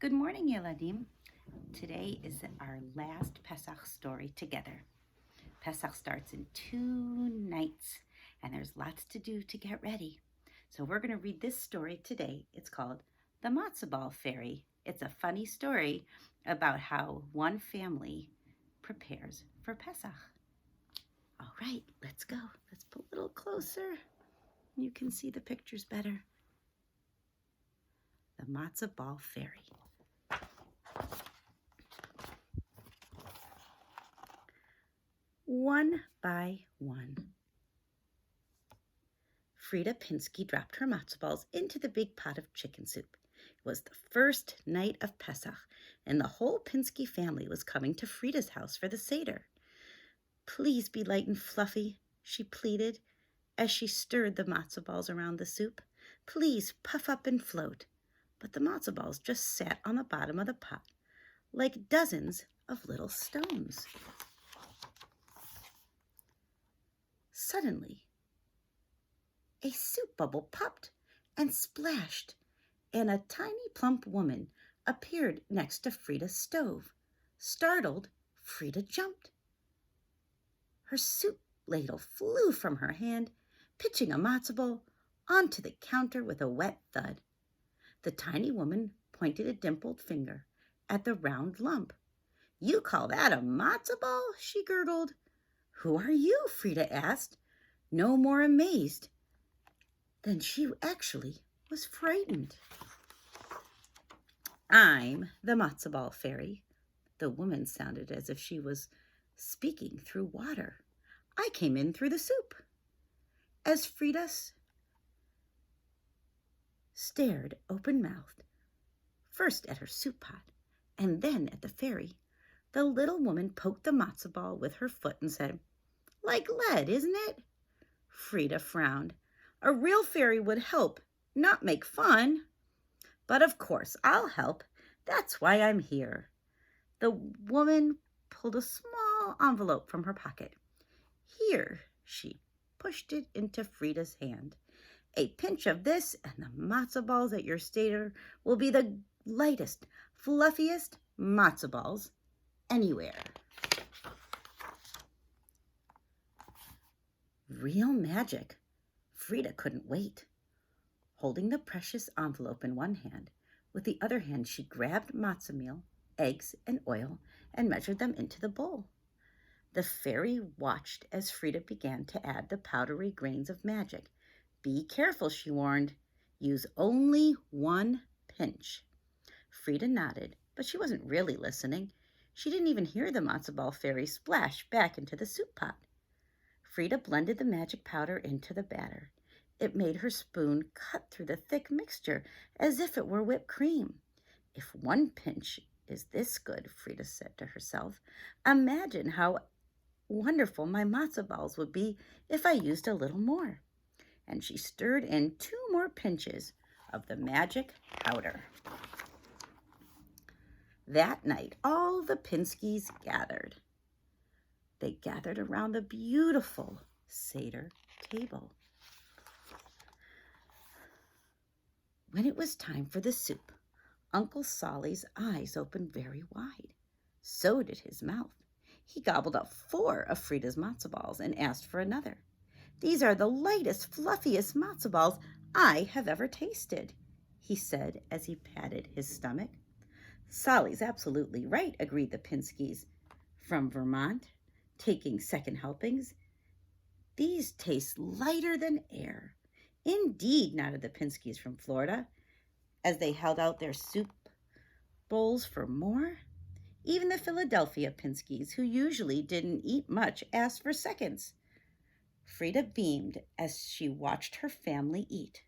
Good morning, Yeladim. Today is our last Pesach story together. Pesach starts in 2 nights, and there's lots to do to get ready. So we're going to read this story today. It's called The Matza Ball Fairy. It's a funny story about how one family prepares for Pesach. All right, let's go. Let's put a little closer. You can see the pictures better. The Matza Ball Fairy. One by one, Frida Pinsky dropped her matzo balls into the big pot of chicken soup. It was the first night of Pesach, and the whole Pinsky family was coming to Frida's house for the Seder. Please be light and fluffy, she pleaded as she stirred the matzo balls around the soup. Please puff up and float. But the matzo balls just sat on the bottom of the pot like dozens of little stones. Suddenly, a soup bubble popped and splashed, and a tiny plump woman appeared next to Frida's stove. Startled, Frida jumped. Her soup ladle flew from her hand, pitching a matzo ball onto the counter with a wet thud. The tiny woman pointed a dimpled finger at the round lump. "You call that a matzo ball?" she gurgled. "Who are you?" Frida asked, no more amazed than she actually was frightened. "I'm the matzo ball fairy." The woman sounded as if she was speaking through water. "I came in through the soup." As Frida stared open-mouthed, first at her soup pot and then at the fairy, the little woman poked the matzo ball with her foot and said, "Like lead, isn't it?" Frida frowned. "A real fairy would help, not make fun." "But of course I'll help. That's why I'm here." The woman pulled a small envelope from her pocket. "Here," she pushed it into Frida's hand. "A pinch of this, and the matzo balls at your Seder will be the lightest, fluffiest matzo balls anywhere." Real magic. Frida couldn't wait. Holding the precious envelope in one hand, with the other hand she grabbed matzo meal, eggs, and oil and measured them into the bowl. The fairy watched as Frida began to add the powdery grains of magic. "Be careful," she warned. "Use only one pinch." Frida nodded, but she wasn't really listening. She didn't even hear the matzo ball fairy splash back into the soup pot. Frida blended the magic powder into the batter. It made her spoon cut through the thick mixture as if it were whipped cream. "If one pinch is this good," Frida said to herself, "imagine how wonderful my matzo balls would be if I used a little more." And she stirred in 2 more pinches of the magic powder. That night, all the Pinskys gathered. They gathered around the beautiful Seder table. When it was time for the soup, Uncle Solly's eyes opened very wide. So did his mouth. He gobbled up 4 of Frida's matzo balls and asked for another. "These are the lightest, fluffiest matzo balls I have ever tasted," he said as he patted his stomach. "Solly's absolutely right," agreed the Pinskys from Vermont, taking second helpings. "These taste lighter than air." "Indeed," nodded the Pinskys from Florida as they held out their soup bowls for more. Even the Philadelphia Pinskys, who usually didn't eat much, asked for seconds. Frida beamed as she watched her family eat.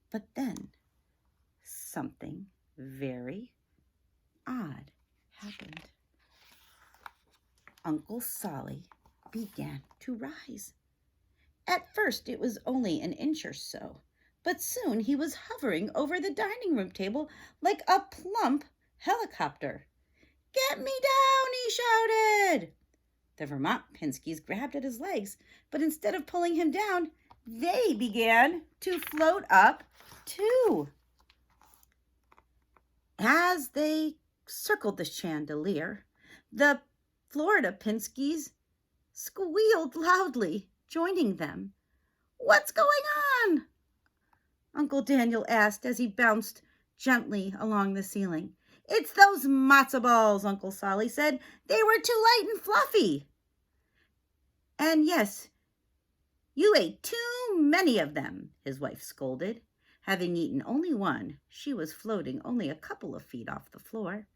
But then something very odd happened. Uncle Solly began to rise. At first it was only an inch or so, but soon he was hovering over the dining room table like a plump helicopter. "Get me down!" he shouted. The Vermont Pinskys grabbed at his legs, but instead of pulling him down, they began to float up too. As they circled the chandelier, the Florida Pinskies squealed loudly, joining them. "What's going on?" Uncle Daniel asked as he bounced gently along the ceiling. "It's those matzo balls," Uncle Solly said. "They were too light and fluffy." "And yes, you ate too many of them," his wife scolded. Having eaten only one, she was floating only a couple of feet off the floor.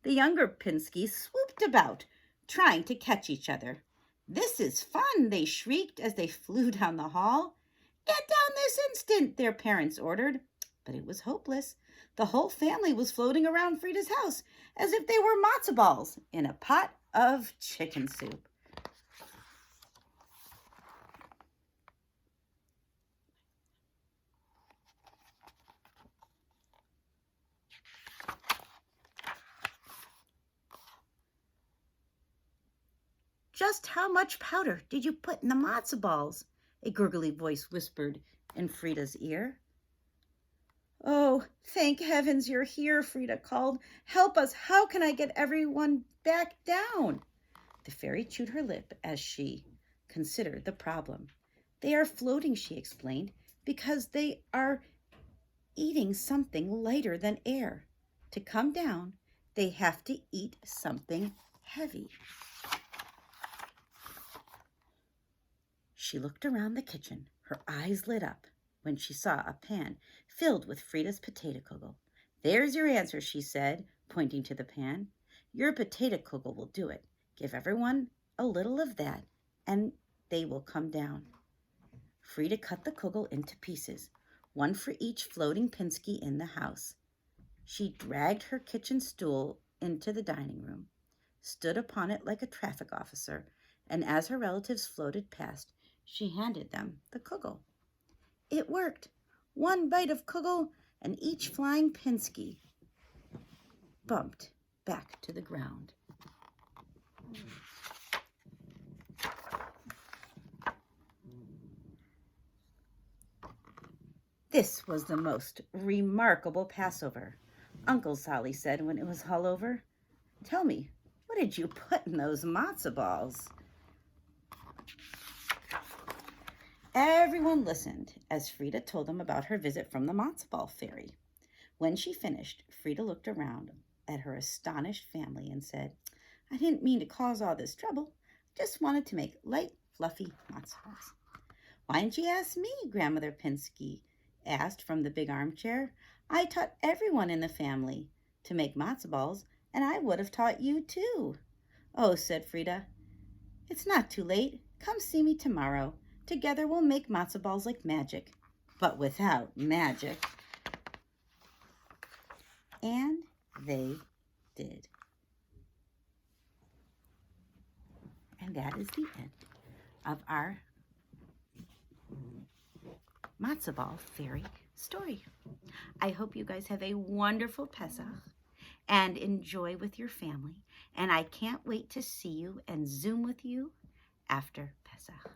The younger Pinskies swooped about, trying to catch each other. "This is fun," they shrieked as they flew down the hall. "Get down this instant," their parents ordered. But it was hopeless. The whole family was floating around Frida's house as if they were matzo balls in a pot of chicken soup. "Just how much powder did you put in the matzo balls?" a gurgly voice whispered in Frida's ear. "Oh, thank heavens you're here," Frida called. "Help us. How can I get everyone back down?" The fairy chewed her lip as she considered the problem. "They are floating," she explained, "because they are eating something lighter than air. To come down, they have to eat something heavy." She looked around the kitchen. Her eyes lit up when she saw a pan filled with Frida's potato kugel. "There's your answer," she said, pointing to the pan. "Your potato kugel will do it. Give everyone a little of that, and they will come down." Frida cut the kugel into pieces, one for each floating Pinsky in the house. She dragged her kitchen stool into the dining room, stood upon it like a traffic officer, and as her relatives floated past, she handed them the kugel. It worked. One bite of kugel, and each flying Pinsky bumped back to the ground. This was the most remarkable Passover, Uncle Solly said when it was all over. "Tell me, what did you put in those matzo balls?" Everyone listened as Frida told them about her visit from the matzo ball fairy. When she finished, Frida looked around at her astonished family and said, "I didn't mean to cause all this trouble. Just wanted to make light, fluffy matzo balls." "Why didn't you ask me?" Grandmother Pinsky asked from the big armchair. "I taught everyone in the family to make matzo balls, and I would have taught you too." "Oh," said Frida, "it's not too late. Come see me tomorrow. Together we'll make matzo balls like magic." But without magic. And they did. And that is the end of our matzo ball fairy story. I hope you guys have a wonderful Pesach and enjoy with your family. And I can't wait to see you and Zoom with you after Pesach.